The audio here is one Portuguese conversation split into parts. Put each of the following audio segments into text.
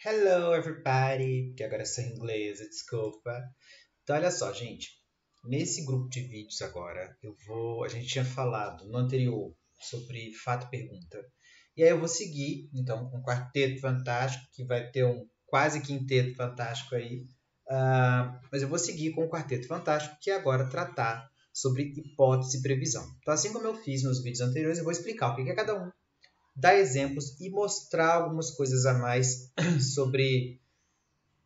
Hello, everybody! Que agora é só inglesa, desculpa. Então, olha só, gente. Nesse grupo de vídeos agora, a gente tinha falado no anterior sobre fato e pergunta. E aí eu vou seguir, então, com o quarteto fantástico, que vai ter um quase quinteto fantástico aí. Mas eu vou seguir com o quarteto fantástico, que é agora tratar sobre hipótese e previsão. Então, assim como eu fiz nos vídeos anteriores, eu vou explicar o que é cada um, dar exemplos e mostrar algumas coisas a mais sobre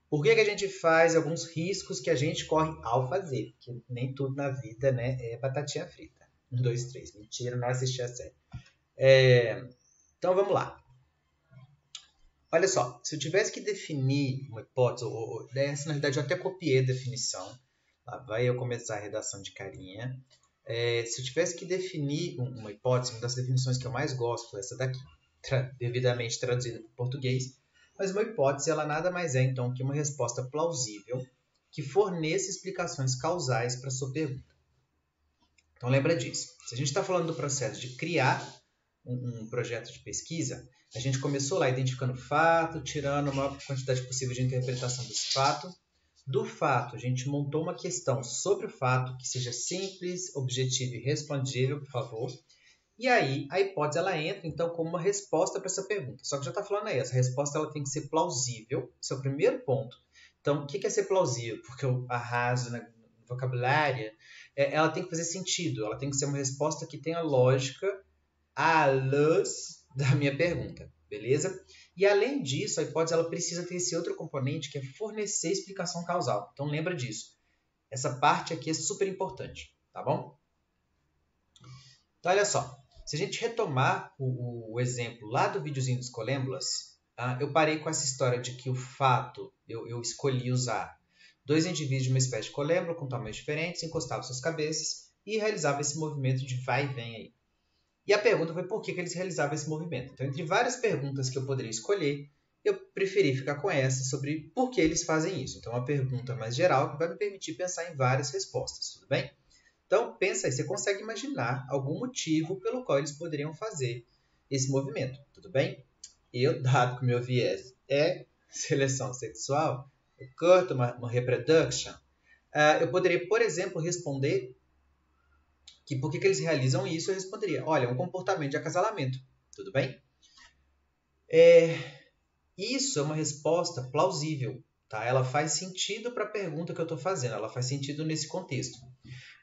por que a gente faz, alguns riscos que a gente corre ao fazer. Porque nem tudo na vida, né, é batatinha frita. Um, dois, três. Mentira, não assisti a série. Então vamos lá. Olha só, se eu tivesse que definir uma hipótese, na verdade eu até copiei a definição. Lá vai eu começar a redação de carinha. Se eu tivesse que definir uma hipótese, uma das definições que eu mais gosto é essa daqui, devidamente traduzida para o português. Mas uma hipótese, ela nada mais é, então, que uma resposta plausível que forneça explicações causais para a sua pergunta. Então, lembra disso. Se a gente está falando do processo de criar um projeto de pesquisa, a gente começou lá identificando o fato, tirando uma quantidade possível de interpretação desse fato. Do fato, a gente montou uma questão sobre o fato que seja simples, objetiva e respondível, por favor. E aí, a hipótese ela entra, então, como uma resposta para essa pergunta. Só que já está falando aí, essa resposta ela tem que ser plausível, esse é o primeiro ponto. Então, o que é ser plausível? Porque eu arraso na vocabulária, ela tem que fazer sentido, ela tem que ser uma resposta que tenha lógica à luz da minha pergunta, beleza? E além disso, a hipótese ela precisa ter esse outro componente que é fornecer explicação causal. Então, lembra disso. Essa parte aqui é super importante, tá bom? Então, olha só. Se a gente retomar o exemplo lá do videozinho dos colêmbulas, eu parei com essa história de que o fato, eu escolhi usar dois indivíduos de uma espécie de colêmbula com tamanhos diferentes, encostavam suas cabeças e realizavam esse movimento de vai e vem aí. E a pergunta foi por que eles realizavam esse movimento. Então, entre várias perguntas que eu poderia escolher, eu preferi ficar com essa sobre por que eles fazem isso. Então, uma pergunta mais geral que vai me permitir pensar em várias respostas, tudo bem? Então, pensa aí, você consegue imaginar algum motivo pelo qual eles poderiam fazer esse movimento, tudo bem? Eu, dado que o meu viés é seleção sexual, eu curto uma reproduction, eu poderia, por exemplo, responder que por que eles realizam isso, eu responderia, olha, é um comportamento de acasalamento, tudo bem? Isso é uma resposta plausível, tá? Ela faz sentido para a pergunta que eu estou fazendo, ela faz sentido nesse contexto.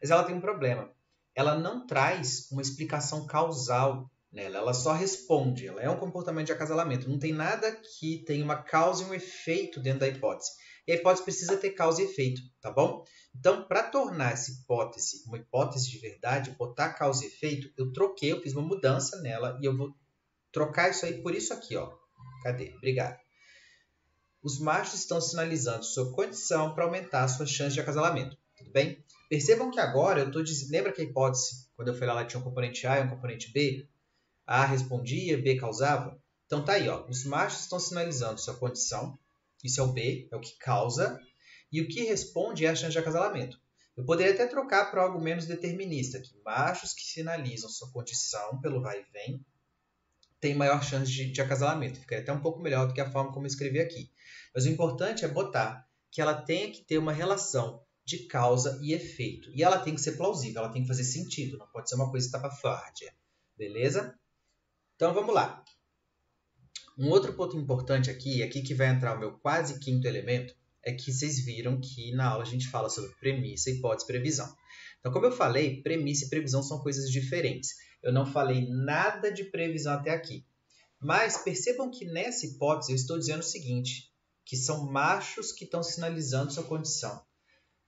Mas ela tem um problema. Ela não traz uma explicação causal nela, ela só responde. Ela é um comportamento de acasalamento. Não tem nada que tenha uma causa e um efeito dentro da hipótese. E a hipótese precisa ter causa e efeito, tá bom? Então, para tornar essa hipótese uma hipótese de verdade, botar causa e efeito, eu fiz uma mudança nela e eu vou trocar isso aí por isso aqui, ó. Cadê? Obrigado. Os machos estão sinalizando sua condição para aumentar suas chances de acasalamento. Tudo bem? Percebam que agora eu estou dizendo. Lembra que a hipótese, quando eu falei lá, tinha um componente A e um componente B? A respondia, B causava? Então tá aí, ó. Os machos estão sinalizando sua condição. Isso é o B, é o que causa. E o que responde é a chance de acasalamento. Eu poderia até trocar para algo menos determinista, que machos que sinalizam sua condição pelo vai e vem têm maior chance de acasalamento. Ficaria até um pouco melhor do que a forma como eu escrevi aqui. Mas o importante é botar que ela tenha que ter uma relação de causa e efeito. E ela tem que ser plausível, ela tem que fazer sentido, não pode ser uma coisa estapafúrdia. Beleza? Então vamos lá. Um outro ponto importante aqui, e aqui que vai entrar o meu quase quinto elemento, é que vocês viram que na aula a gente fala sobre premissa, hipótese e previsão. Então, como eu falei, premissa e previsão são coisas diferentes. Eu não falei nada de previsão até aqui. Mas percebam que nessa hipótese eu estou dizendo o seguinte, que são machos que estão sinalizando sua condição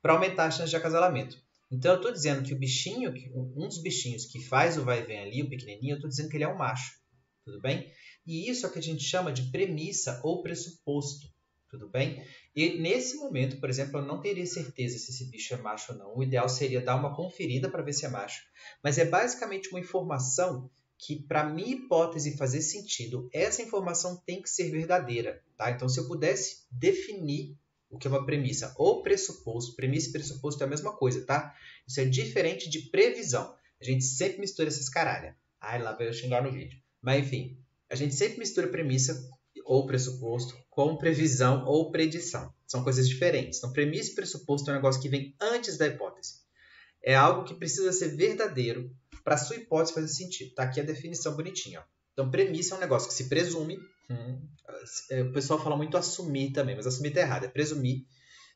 para aumentar a chance de acasalamento. Então eu estou dizendo que o bichinho, um dos bichinhos que faz o vai e vem ali, o pequenininho, eu estou dizendo que ele é um macho, tudo bem? E isso é o que a gente chama de premissa ou pressuposto, tudo bem? E nesse momento, por exemplo, eu não teria certeza se esse bicho é macho ou não. O ideal seria dar uma conferida para ver se é macho. Mas é basicamente uma informação que, para minha hipótese fazer sentido, essa informação tem que ser verdadeira, tá? Então, se eu pudesse definir o que é uma premissa ou pressuposto, premissa e pressuposto é a mesma coisa, tá? Isso é diferente de previsão. A gente sempre mistura essas caralhas. Ai, lá vai eu xingar no vídeo. Mas, enfim, a gente sempre mistura premissa ou pressuposto com previsão ou predição. São coisas diferentes. Então, premissa e pressuposto é um negócio que vem antes da hipótese. É algo que precisa ser verdadeiro para a sua hipótese fazer sentido. Tá aqui a definição bonitinha. Ó. Então, premissa é um negócio que se presume. O pessoal fala muito assumir também, mas assumir está errado. É presumir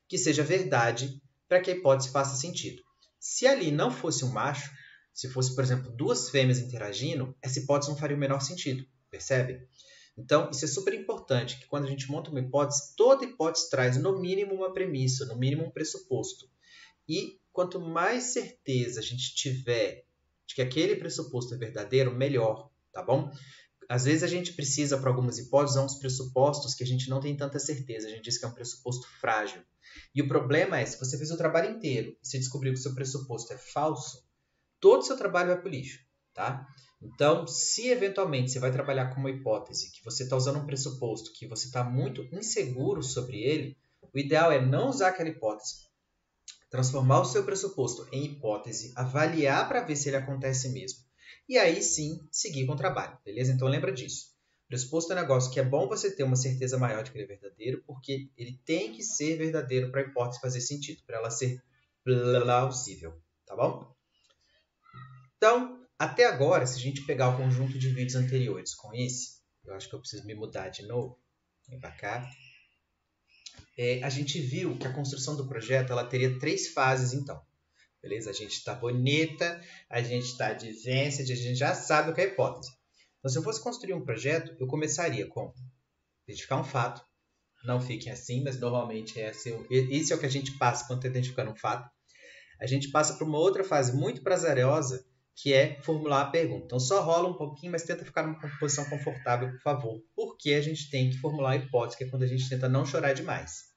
que seja verdade para que a hipótese faça sentido. Se ali não fosse um macho, se fosse, por exemplo, duas fêmeas interagindo, essa hipótese não faria o menor sentido. Percebe? Então, isso é super importante, que quando a gente monta uma hipótese, toda hipótese traz no mínimo uma premissa, no mínimo um pressuposto. E quanto mais certeza a gente tiver de que aquele pressuposto é verdadeiro, melhor, tá bom? Às vezes a gente precisa, para algumas hipóteses, uns pressupostos que a gente não tem tanta certeza. A gente diz que é um pressuposto frágil. E o problema é, se você fez o trabalho inteiro e você descobriu que o seu pressuposto é falso, todo o seu trabalho vai para o lixo, tá? Então, se eventualmente você vai trabalhar com uma hipótese que você está usando um pressuposto que você está muito inseguro sobre ele, o ideal é não usar aquela hipótese, transformar o seu pressuposto em hipótese, avaliar para ver se ele acontece mesmo. E aí sim, seguir com o trabalho, beleza? Então lembra disso. Pressuposto é um negócio que é bom você ter uma certeza maior de que ele é verdadeiro, porque ele tem que ser verdadeiro para a hipótese fazer sentido, para ela ser plausível, tá bom? Então, até agora, se a gente pegar o conjunto de vídeos anteriores com esse, eu acho que eu preciso me mudar de novo, vem para cá. A gente viu que a construção do projeto ela teria 3 fases, então. Beleza? A gente está bonita, a gente está advanced, a gente já sabe o que é a hipótese. Então, se eu fosse construir um projeto, eu começaria com identificar um fato. Não fiquem assim, mas normalmente isso é o que a gente passa quando está identificando um fato. A gente passa para uma outra fase muito prazerosa, que é formular a pergunta. Então, só rola um pouquinho, mas tenta ficar numa posição confortável, por favor. Porque a gente tem que formular a hipótese, que é quando a gente tenta não chorar demais.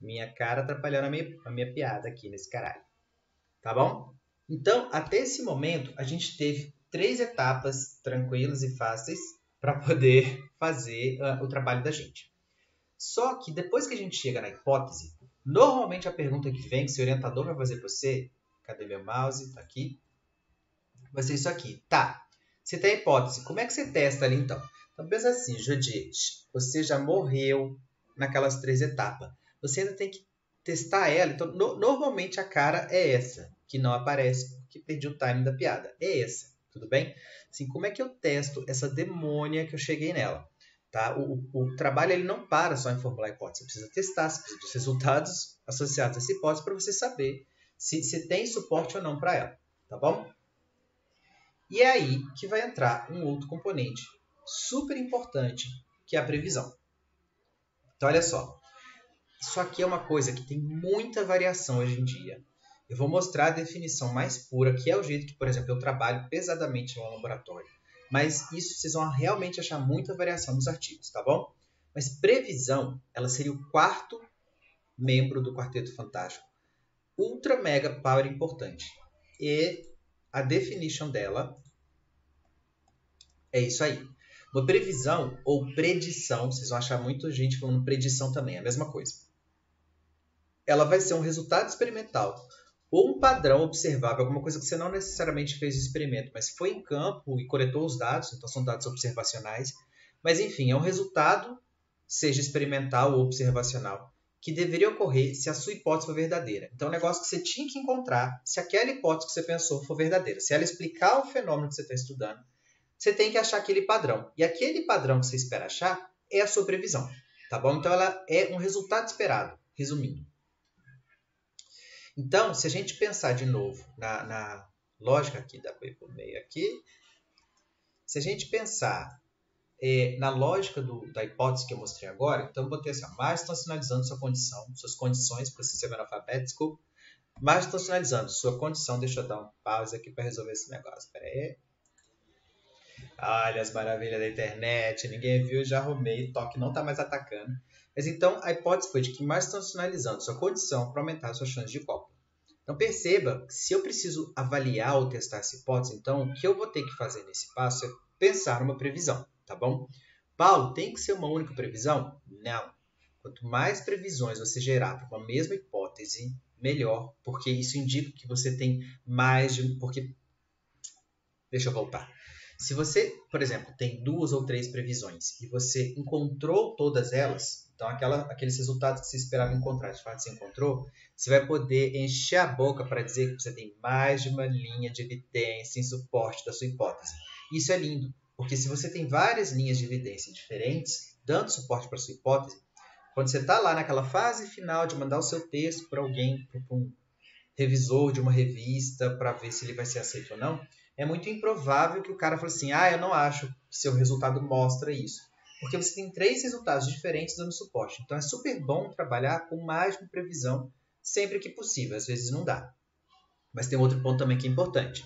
Minha cara atrapalhando a minha piada aqui nesse caralho. Tá bom? Então, até esse momento, a gente teve 3 etapas tranquilas e fáceis para poder fazer o trabalho da gente. Só que depois que a gente chega na hipótese, normalmente a pergunta que vem, que seu orientador vai fazer para você, cadê meu mouse? Tá aqui. Vai ser isso aqui. Tá, você tem a hipótese, como é que você testa ali então? Então pensa assim, Judite, você já morreu naquelas 3 etapas. Você ainda tem que testar ela. Então, normalmente a cara é essa, que não aparece porque perdi o time da piada. É essa, tudo bem? Assim, como é que eu testo essa demônia que eu cheguei nela? Tá? O trabalho ele não para só em formular a hipótese. Você precisa testar, você precisa dos resultados associados a essa hipótese para você saber se tem suporte ou não para ela. Tá bom? E é aí que vai entrar um outro componente super importante, que é a previsão. Então, olha só. Isso aqui é uma coisa que tem muita variação hoje em dia. Eu vou mostrar a definição mais pura, que é o jeito que, por exemplo, eu trabalho pesadamente no laboratório. Mas isso vocês vão realmente achar muita variação nos artigos, tá bom? Mas previsão, ela seria o 4º membro do Quarteto Fantástico. Ultra mega power importante. E a definition dela é isso aí. Uma previsão ou predição, vocês vão achar muita gente falando predição também, é a mesma coisa. Ela vai ser um resultado experimental ou um padrão observável, alguma coisa que você não necessariamente fez o experimento, mas foi em campo e coletou os dados, então são dados observacionais. Mas enfim, é um resultado, seja experimental ou observacional, que deveria ocorrer se a sua hipótese for verdadeira. Então é um negócio que você tinha que encontrar se aquela hipótese que você pensou for verdadeira. Se ela explicar o fenômeno que você está estudando, você tem que achar aquele padrão. E aquele padrão que você espera achar é a sua previsão. Tá bom? Então ela é um resultado esperado, resumindo. Então, se a gente pensar de novo na lógica aqui, dá para ir por meio aqui. Se a gente pensar na lógica da hipótese que eu mostrei agora, então eu botei assim, mais estão sinalizando sua condição, suas condições para você ser analfabeto, desculpa. Mais estão sinalizando sua condição, deixa eu dar um pause aqui para resolver esse negócio, espera aí. Olha as maravilhas da internet, ninguém viu, já arrumei, o toque não está mais atacando. Mas então a hipótese foi de que mais estão sinalizando sua condição para aumentar a sua chance de cópula. Então perceba que se eu preciso avaliar ou testar essa hipótese, então o que eu vou ter que fazer nesse passo é pensar numa previsão, tá bom? Paulo, tem que ser uma única previsão? Não. Quanto mais previsões você gerar para uma mesma hipótese, melhor, porque isso indica que você tem mais de... Deixa eu voltar. Se você, por exemplo, tem 2 ou 3 previsões e você encontrou todas elas, Então, aqueles resultados que você esperava encontrar, de fato você encontrou, você vai poder encher a boca para dizer que você tem mais de uma linha de evidência em suporte da sua hipótese. Isso é lindo, porque se você tem várias linhas de evidência diferentes, dando suporte para a sua hipótese, quando você está lá naquela fase final de mandar o seu texto para alguém, para um revisor de uma revista, para ver se ele vai ser aceito ou não, é muito improvável que o cara fale assim, eu não acho que seu resultado mostra isso. Porque você tem 3 resultados diferentes dando suporte. Então é super bom trabalhar com mais de uma previsão sempre que possível. Às vezes não dá. Mas tem outro ponto também que é importante.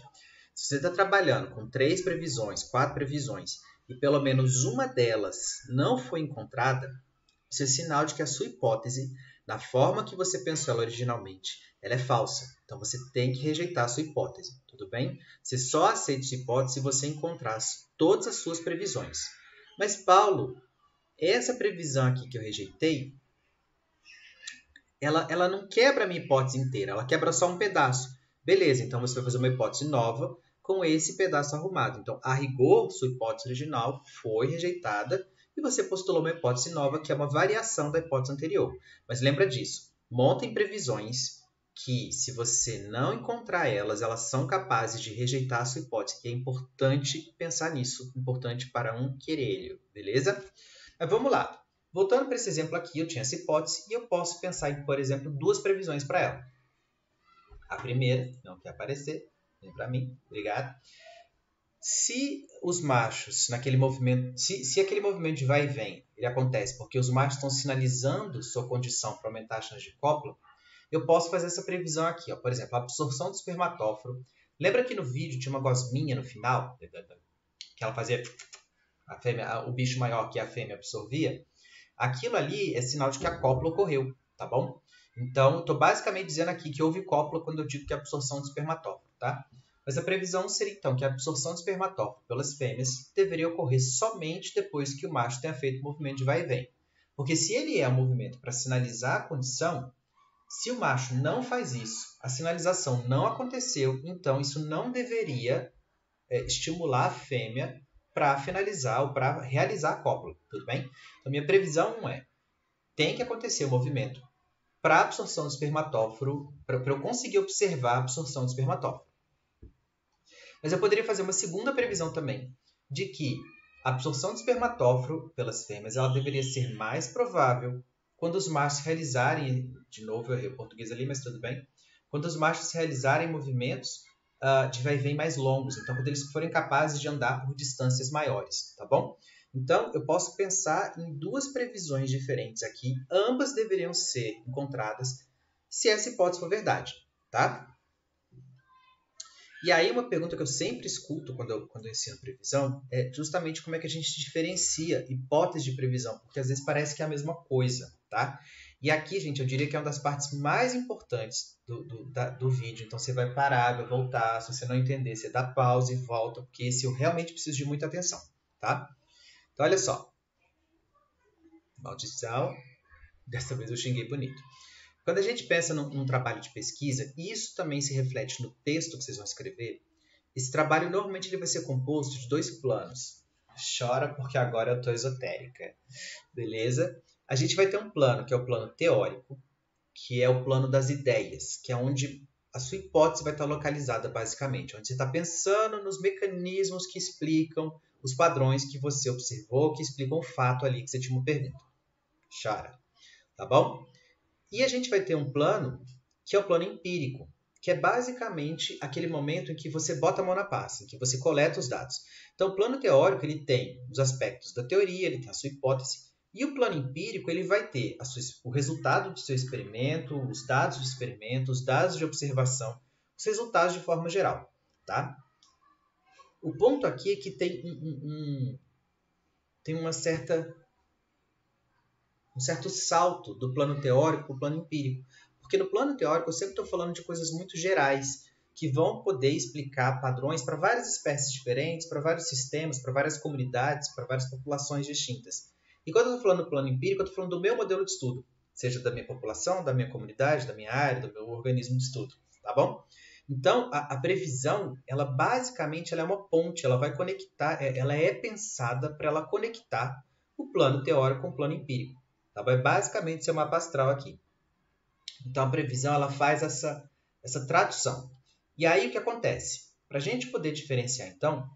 Se você está trabalhando com 3 previsões, 4 previsões, e pelo menos uma delas não foi encontrada, isso é sinal de que a sua hipótese, na forma que você pensou ela originalmente, ela é falsa. Então você tem que rejeitar a sua hipótese, tudo bem? Você só aceita sua hipótese se você encontrar todas as suas previsões. Mas, Paulo, essa previsão aqui que eu rejeitei, ela não quebra a minha hipótese inteira, ela quebra só um pedaço. Beleza, então você vai fazer uma hipótese nova com esse pedaço arrumado. Então, a rigor, sua hipótese original foi rejeitada e você postulou uma hipótese nova, que é uma variação da hipótese anterior. Mas lembra disso, montem previsões que, se você não encontrar elas são capazes de rejeitar a sua hipótese. E é importante pensar nisso, importante para um querelho, beleza? Mas vamos lá. Voltando para esse exemplo aqui, eu tinha essa hipótese e eu posso pensar em, por exemplo, 2 previsões para ela. A primeira, não quer aparecer, vem para mim, obrigado. Se os machos, naquele movimento, se aquele movimento de vai e vem, ele acontece porque os machos estão sinalizando sua condição para aumentar a chance de cópula, eu posso fazer essa previsão aqui, ó. Por exemplo, a absorção do espermatóforo. Lembra que no vídeo tinha uma gosminha no final? Que ela fazia a fêmea, o bicho maior que a fêmea absorvia? Aquilo ali é sinal de que a cópula ocorreu, tá bom? Então, eu estou basicamente dizendo aqui que houve cópula quando eu digo que é a absorção do espermatóforo, tá? Mas a previsão seria, então, que a absorção do espermatóforo pelas fêmeas deveria ocorrer somente depois que o macho tenha feito o movimento de vai e vem. Porque se ele é um movimento para sinalizar a condição, se o macho não faz isso, a sinalização não aconteceu, então isso não deveria estimular a fêmea para finalizar ou para realizar a cópula, tudo bem? Então, minha previsão tem que acontecer o movimento para a absorção do espermatóforo, para eu conseguir observar a absorção do espermatóforo. Mas eu poderia fazer uma segunda previsão também, de que a absorção do espermatóforo pelas fêmeas ela deveria ser mais provável quando os machos realizarem, de novo eu errei o português ali, mas tudo bem, quando os machos realizarem movimentos de vai e vem mais longos, então quando eles forem capazes de andar por distâncias maiores, tá bom? Então, eu posso pensar em 2 previsões diferentes aqui, ambas deveriam ser encontradas se essa hipótese for verdade, tá? E aí uma pergunta que eu sempre escuto quando eu ensino previsão é justamente como é que a gente diferencia hipótese de previsão, porque às vezes parece que é a mesma coisa, tá? E aqui, gente, eu diria que é uma das partes mais importantes do vídeo. Então, você vai parar, vai voltar. Se você não entender, você dá pausa e volta, porque esse eu realmente preciso de muita atenção, tá? Então, olha só. Maldição. Dessa vez eu xinguei bonito. Quando a gente pensa num trabalho de pesquisa, e isso também se reflete no texto que vocês vão escrever, esse trabalho normalmente ele vai ser composto de 2 planos. Chora porque agora eu estou esotérica. Beleza? A gente vai ter um plano, que é o plano teórico, que é o plano das ideias, que é onde a sua hipótese vai estar localizada, basicamente. Onde você está pensando nos mecanismos que explicam os padrões que você observou, que explicam o fato ali que você tinha uma pergunta. Chora. Tá bom? E a gente vai ter um plano, que é o plano empírico, que é basicamente aquele momento em que você bota a mão na pasta, em que você coleta os dados. Então, o plano teórico ele tem os aspectos da teoria, ele tem a sua hipótese, e o plano empírico ele vai ter o resultado do seu experimento, os dados do experimento, os dados de observação, os resultados de forma geral. Tá? O ponto aqui é que tem tem um certo salto do plano teórico para o plano empírico. Porque no plano teórico eu sempre estou falando de coisas muito gerais, que vão poder explicar padrões para várias espécies diferentes, para vários sistemas, para várias comunidades, para várias populações distintas. E quando eu estou falando do plano empírico, eu estou falando do meu modelo de estudo, seja da minha população, da minha comunidade, da minha área, do meu organismo de estudo, tá bom? Então, a previsão, ela basicamente ela é uma ponte, ela vai conectar, ela é pensada para ela conectar o plano teórico com o plano empírico. Tá bom? É basicamente seu mapa astral aqui. Então, a previsão ela faz essa tradução. E aí, o que acontece? Para a gente poder diferenciar, então,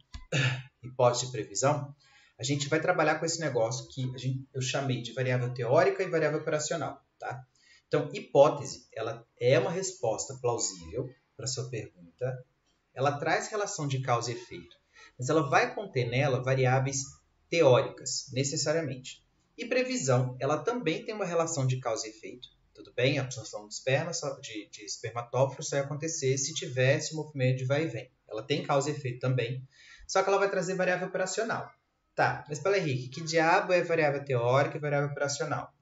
hipótese e previsão, a gente vai trabalhar com esse negócio que eu chamei de variável teórica e variável operacional. Tá? Então, hipótese ela é uma resposta plausível para a sua pergunta. Ela traz relação de causa e efeito, mas ela vai conter nela variáveis teóricas, necessariamente. E previsão, ela também tem uma relação de causa e efeito. Tudo bem? A absorção de esperma, de espermatófilo só ia acontecer se tivesse movimento de vai e vem. Ela tem causa e efeito também, só que ela vai trazer variável operacional. Tá, mas Paulo Henrique, que diabo é variável teórica e variável operacional?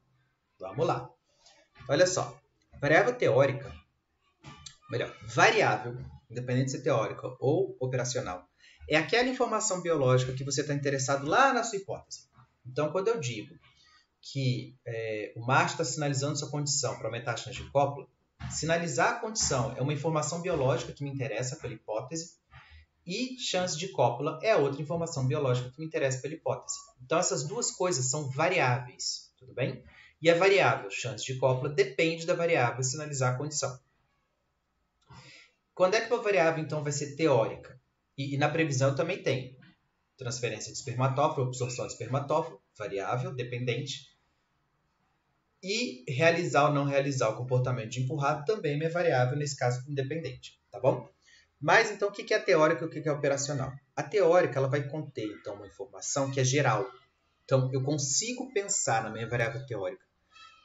Vamos lá. Olha só, variável teórica, melhor, variável, independente de ser teórica ou operacional, é aquela informação biológica que você está interessado lá na sua hipótese. Então, quando eu digo que o macho está sinalizando sua condição para aumentar a chance de cópula, sinalizar a condição é uma informação biológica que me interessa pela hipótese, e chance de cópula é outra informação biológica que me interessa pela hipótese. Então, essas duas coisas são variáveis, tudo bem? E a variável chance de cópula depende da variável sinalizar a condição. Quando é que uma variável, então, vai ser teórica? E na previsão eu também tenho transferência de espermatófilo, absorção de espermatófilo, variável, dependente. E realizar ou não realizar o comportamento de empurrado também é variável, nesse caso, independente, tá bom? Mas, então, o que é teórica e o que é operacional? A teórica ela vai conter, então, uma informação que é geral. Então, eu consigo pensar na minha variável teórica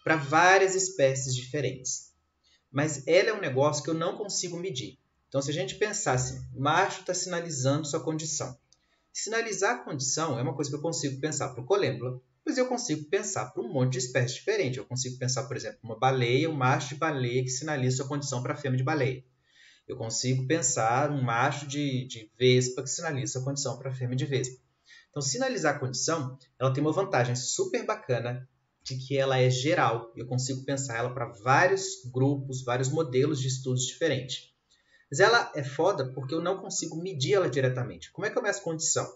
para várias espécies diferentes. Mas ela é um negócio que eu não consigo medir. Então, se a gente pensar assim, macho está sinalizando sua condição. Sinalizar a condição é uma coisa que eu consigo pensar para o colêmbula, mas eu consigo pensar para um monte de espécies diferentes. Eu consigo pensar, por exemplo, uma baleia, um macho de baleia que sinaliza sua condição para a fêmea de baleia. Eu consigo pensar um macho de vespa que sinaliza a condição para a fêmea de vespa. Então, sinalizar a condição, ela tem uma vantagem super bacana de que ela é geral. Eu consigo pensar ela para vários grupos, vários modelos de estudos diferentes. Mas ela é foda porque eu não consigo medir ela diretamente. Como é que eu meço condição?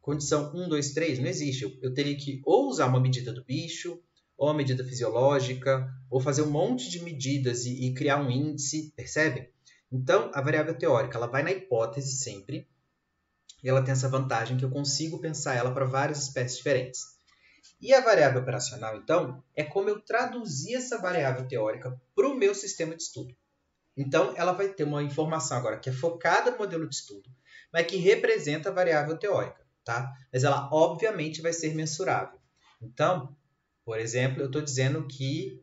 Condição 1, 2, 3 não existe. Eu teria que ou usar uma medida do bicho, ou uma medida fisiológica, ou fazer um monte de medidas e criar um índice, percebe? Então, a variável teórica ela vai na hipótese sempre, e ela tem essa vantagem que eu consigo pensar ela para várias espécies diferentes. E a variável operacional, então, é como eu traduzir essa variável teórica para o meu sistema de estudo. Então, ela vai ter uma informação agora que é focada no modelo de estudo, mas que representa a variável teórica, tá? Mas ela, obviamente, vai ser mensurável. Então, por exemplo, eu estou dizendo que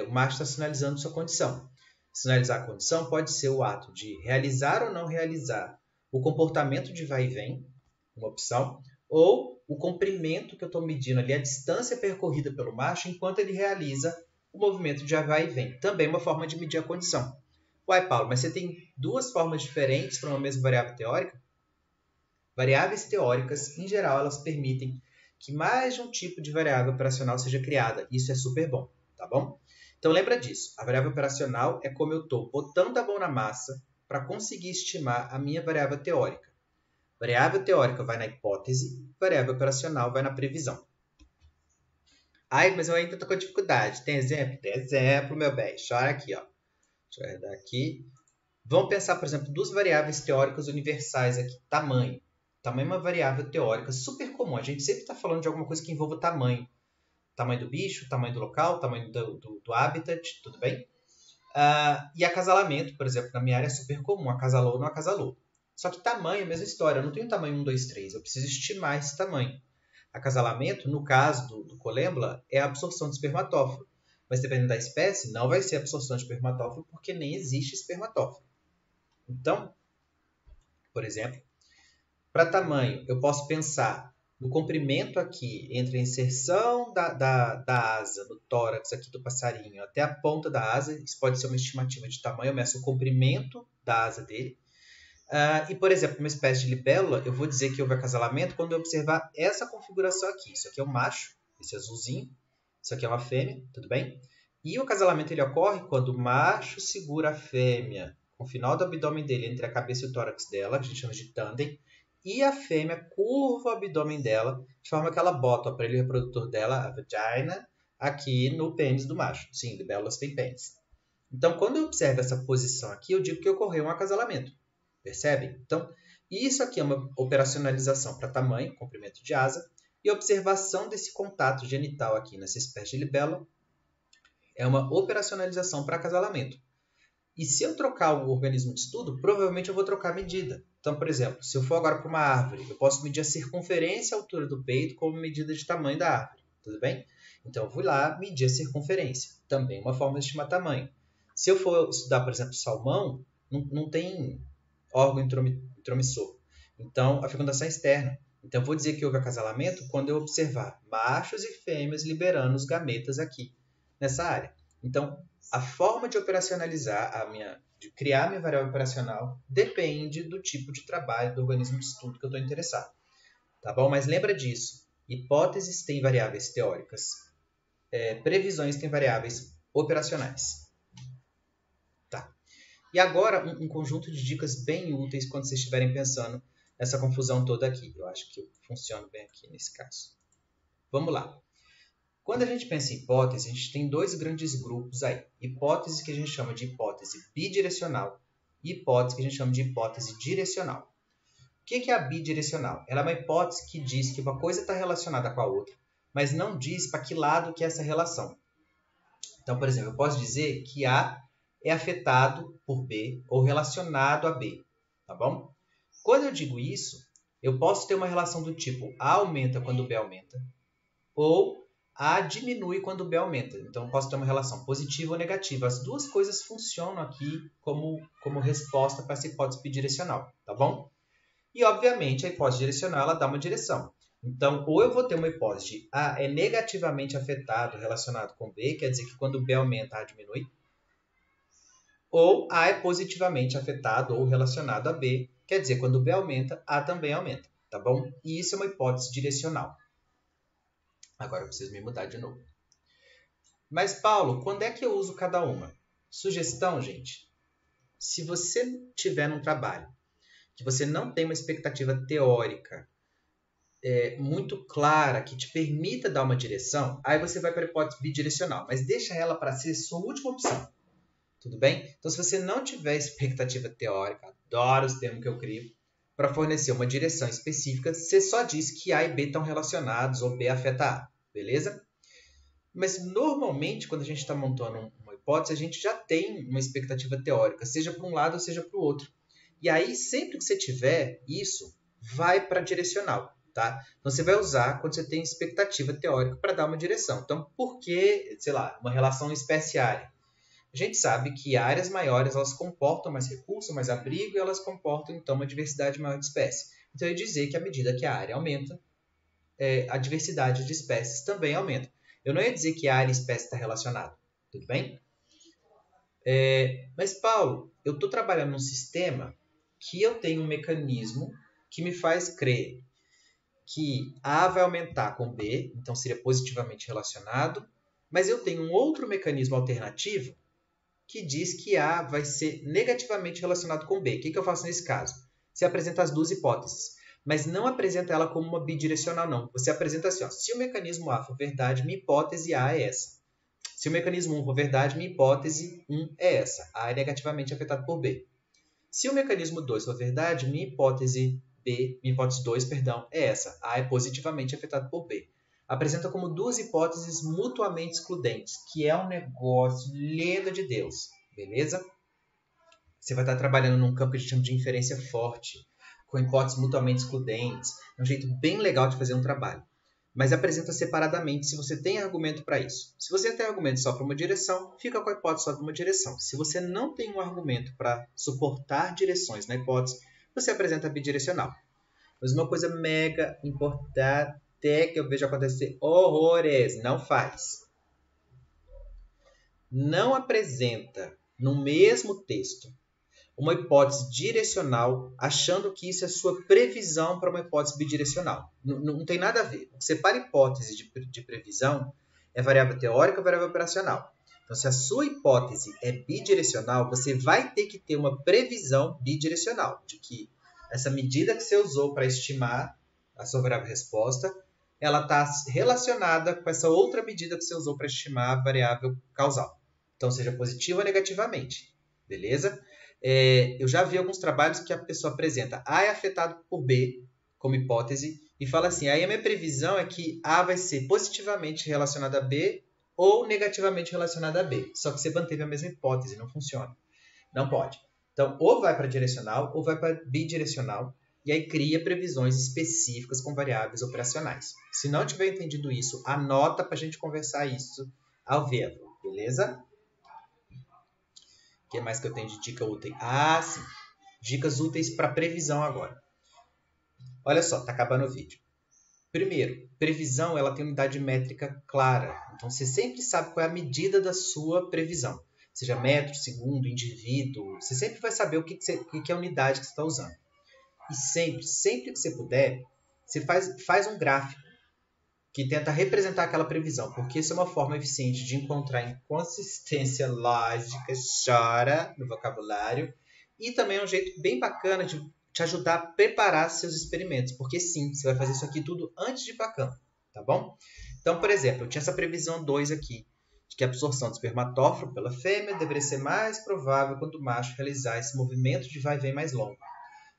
o macho está sinalizando sua condição. Sinalizar a condição pode ser o ato de realizar ou não realizar o comportamento de vai e vem, uma opção, ou o comprimento que eu estou medindo ali, a distância percorrida pelo macho enquanto ele realiza o movimento de vai e vem. Também uma forma de medir a condição. Uai, Paulo, mas você tem duas formas diferentes para uma mesma variável teórica? Variáveis teóricas, em geral, elas permitem que mais de um tipo de variável operacional seja criada. Isso é super bom, tá bom? Então lembra disso, a variável operacional é como eu estou botando a mão na massa para conseguir estimar a minha variável teórica. Variável teórica vai na hipótese, variável operacional vai na previsão. Ai, mas eu ainda estou com dificuldade. Tem exemplo? Tem exemplo, meu bem. Chora aqui, ó. Deixa eu arredar aqui. Vamos pensar, por exemplo, duas variáveis teóricas universais aqui. Tamanho. Tamanho é uma variável teórica super comum. A gente sempre está falando de alguma coisa que envolva tamanho. Tamanho do bicho, tamanho do local, tamanho do habitat, tudo bem? E acasalamento, por exemplo, na minha área é super comum. Acasalou ou não acasalou. Só que tamanho é a mesma história. Eu não tenho tamanho 1, 2, 3. Eu preciso estimar esse tamanho. Acasalamento, no caso do colêmbula, é a absorção de espermatófilo. Mas dependendo da espécie, não vai ser absorção de espermatófilo porque nem existe espermatófilo. Então, por exemplo, para tamanho, eu posso pensar no comprimento aqui entre a inserção da asa no tórax aqui do passarinho até a ponta da asa. Isso pode ser uma estimativa de tamanho, eu meço o comprimento da asa dele. E, por exemplo, uma espécie de libélula, eu vou dizer que houve acasalamento quando eu observar essa configuração aqui. Isso aqui é um macho, esse azulzinho. Isso aqui é uma fêmea, tudo bem? E o acasalamento ele ocorre quando o macho segura a fêmea com o final do abdômen dele entre a cabeça e o tórax dela, que a gente chama de tandem, e a fêmea curva o abdômen dela, de forma que ela bota o aparelho reprodutor dela, a vagina, aqui no pênis do macho. Sim, libélulas têm pênis. Então, quando eu observo essa posição aqui, eu digo que ocorreu um acasalamento. Percebe? Então, isso aqui é uma operacionalização para tamanho, comprimento de asa, e observação desse contato genital aqui nessa espécie de libélula é uma operacionalização para acasalamento. E se eu trocar o organismo de estudo, provavelmente eu vou trocar a medida. Então, por exemplo, se eu for agora para uma árvore, eu posso medir a circunferência e a altura do peito como medida de tamanho da árvore. Tudo bem? Então, eu vou lá medir a circunferência. Também uma forma de estimar tamanho. Se eu for estudar, por exemplo, salmão, não tem órgão intromissor. Então, a fecundação é externa. Então, eu vou dizer que houve acasalamento quando eu observar machos e fêmeas liberando os gametas aqui, nessa área. Então, a forma de operacionalizar de criar a minha variável operacional depende do tipo de trabalho do organismo de estudo que eu estou interessado. Tá bom? Mas lembra disso. Hipóteses têm variáveis teóricas. Previsões têm variáveis operacionais. Tá. E agora, um conjunto de dicas bem úteis quando vocês estiverem pensando nessa confusão toda aqui. Eu acho que funciona bem aqui nesse caso. Vamos lá. Quando a gente pensa em hipótese, a gente tem dois grandes grupos aí. Hipótese que a gente chama de hipótese bidirecional e hipótese que a gente chama de hipótese direcional. O que é a bidirecional? Ela é uma hipótese que diz que uma coisa está relacionada com a outra, mas não diz para que lado que é essa relação. Então, por exemplo, eu posso dizer que A é afetado por B ou relacionado a B, tá bom? Quando eu digo isso, eu posso ter uma relação do tipo A aumenta quando B aumenta, ou A diminui quando B aumenta. Então, eu posso ter uma relação positiva ou negativa. As duas coisas funcionam aqui como resposta para essa hipótese bidirecional, tá bom? E, obviamente, a hipótese direcional ela dá uma direção. Então, ou eu vou ter uma hipótese de A é negativamente afetado relacionado com B, quer dizer que quando B aumenta, A diminui. Ou A é positivamente afetado ou relacionado a B, quer dizer quando B aumenta, A também aumenta, tá bom? E isso é uma hipótese direcional. Agora eu preciso me mudar de novo. Mas, Paulo, quando é que eu uso cada uma? Sugestão, gente. Se você tiver num trabalho que você não tem uma expectativa teórica muito clara, que te permita dar uma direção, aí você vai para a hipótese bidirecional. Mas deixa ela para ser sua última opção. Tudo bem? Então, se você não tiver expectativa teórica, adoro os termos que eu crio, para fornecer uma direção específica, você só diz que A e B estão relacionados ou B afeta A, beleza? Mas normalmente, quando a gente está montando uma hipótese, a gente já tem uma expectativa teórica, seja para um lado ou seja para o outro. E aí, sempre que você tiver isso, vai para direcional, tá? Então, você vai usar quando você tem expectativa teórica para dar uma direção. Então, por que, sei lá, uma relação espécie-área? A gente sabe que áreas maiores elas comportam mais recurso, mais abrigo, e elas comportam, então, uma diversidade maior de espécies. Então, eu ia dizer que à medida que a área aumenta, a diversidade de espécies também aumenta. Eu não ia dizer que a área e espécie está relacionado, tudo bem? Mas, Paulo, eu estou trabalhando num sistema que eu tenho um mecanismo que me faz crer que A vai aumentar com B, então seria positivamente relacionado, mas eu tenho um outro mecanismo alternativo que diz que A vai ser negativamente relacionado com B. O que eu faço nesse caso? Você apresenta as duas hipóteses, mas não apresenta ela como uma bidirecional, não. Você apresenta assim, ó, se o mecanismo A for verdade, minha hipótese A é essa. Se o mecanismo 1 for verdade, minha hipótese 1 é essa. A é negativamente afetado por B. Se o mecanismo 2 for verdade, minha hipótese 2, é essa. A é positivamente afetado por B. Apresenta como duas hipóteses mutuamente excludentes, que é um negócio lindo de Deus, beleza? Você vai estar trabalhando num campo que a gente chama de inferência forte, com hipóteses mutuamente excludentes. É um jeito bem legal de fazer um trabalho. Mas apresenta separadamente se você tem argumento para isso. Se você tem argumento só para uma direção, fica com a hipótese só de uma direção. Se você não tem um argumento para suportar direções na hipótese, você apresenta a bidirecional. Mas uma coisa mega importante que eu vejo acontecer horrores, não faz. Não apresenta no mesmo texto uma hipótese direcional, achando que isso é sua previsão para uma hipótese bidirecional. Não tem nada a ver. O que separa hipótese de previsão é variável teórica e variável operacional. Então, se a sua hipótese é bidirecional, você vai ter que ter uma previsão bidirecional, de que essa medida que você usou para estimar a sua variável resposta, ela está relacionada com essa outra medida que você usou para estimar a variável causal. Então, seja positiva ou negativamente. Beleza? Eu já vi alguns trabalhos que a pessoa apresenta A é afetado por B, como hipótese, e fala assim, aí a minha previsão é que A vai ser positivamente relacionado a B ou negativamente relacionado a B. Só que você manteve a mesma hipótese, não funciona. Não pode. Então, ou vai para direcional ou vai para bidirecional, e aí cria previsões específicas com variáveis operacionais. Se não tiver entendido isso, anota para a gente conversar isso ao vivo, beleza? O que mais que eu tenho de dica útil? Ah, sim. Dicas úteis para previsão agora. Olha só, está acabando o vídeo. Primeiro, previsão ela tem unidade métrica clara. Então, você sempre sabe qual é a medida da sua previsão. Seja metro, segundo, indivíduo. Você sempre vai saber o que é a unidade que você está usando. E sempre que você puder, você faz um gráfico que tenta representar aquela previsão. Porque isso é uma forma eficiente de encontrar inconsistência lógica, chora no vocabulário. E também é um jeito bem bacana de te ajudar a preparar seus experimentos. Porque sim, você vai fazer isso aqui tudo antes de ir para campo, tá bom? Então, por exemplo, eu tinha essa previsão 2 aqui, de que a absorção do espermatóforo pela fêmea deveria ser mais provável quando o macho realizar esse movimento de vai e vem mais longo.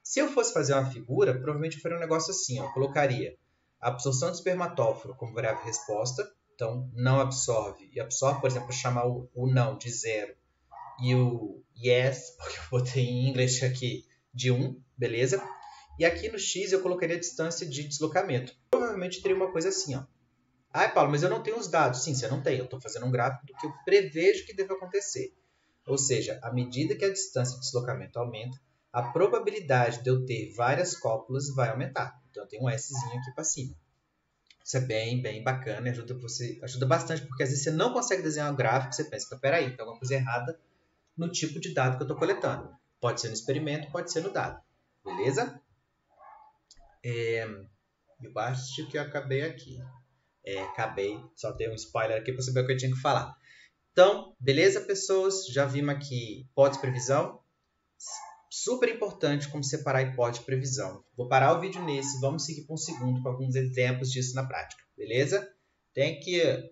Se eu fosse fazer uma figura, provavelmente eu faria um negócio assim, ó, eu colocaria a absorção do espermatóforo como variável resposta, então não absorve, e absorve, por exemplo, chamar o não de 0 e o yes, porque eu botei em inglês aqui, de 1, beleza? E aqui no x eu colocaria a distância de deslocamento. Provavelmente teria uma coisa assim, ó. Ah, Paulo, mas eu não tenho os dados. Sim, você não tem. Eu estou fazendo um gráfico do que eu prevejo que deva acontecer. Ou seja, à medida que a distância de deslocamento aumenta, a probabilidade de eu ter várias cópulas vai aumentar. Então, eu tenho um Szinho aqui para cima. Isso é bem bacana, ajuda bastante, porque às vezes você não consegue desenhar um gráfico, você pensa, peraí, tem alguma coisa errada no tipo de dado que eu estou coletando. Pode ser no experimento, pode ser no dado. Beleza? Eu acho que eu acabei aqui. Acabei, só dei um spoiler aqui para saber o que eu tinha que falar. Então, beleza, pessoas? Já vimos aqui hipótese e previsão. Super importante como separar hipótese e previsão. Vou parar o vídeo nesse, vamos seguir para um segundo com alguns exemplos disso na prática. Beleza? Thank you!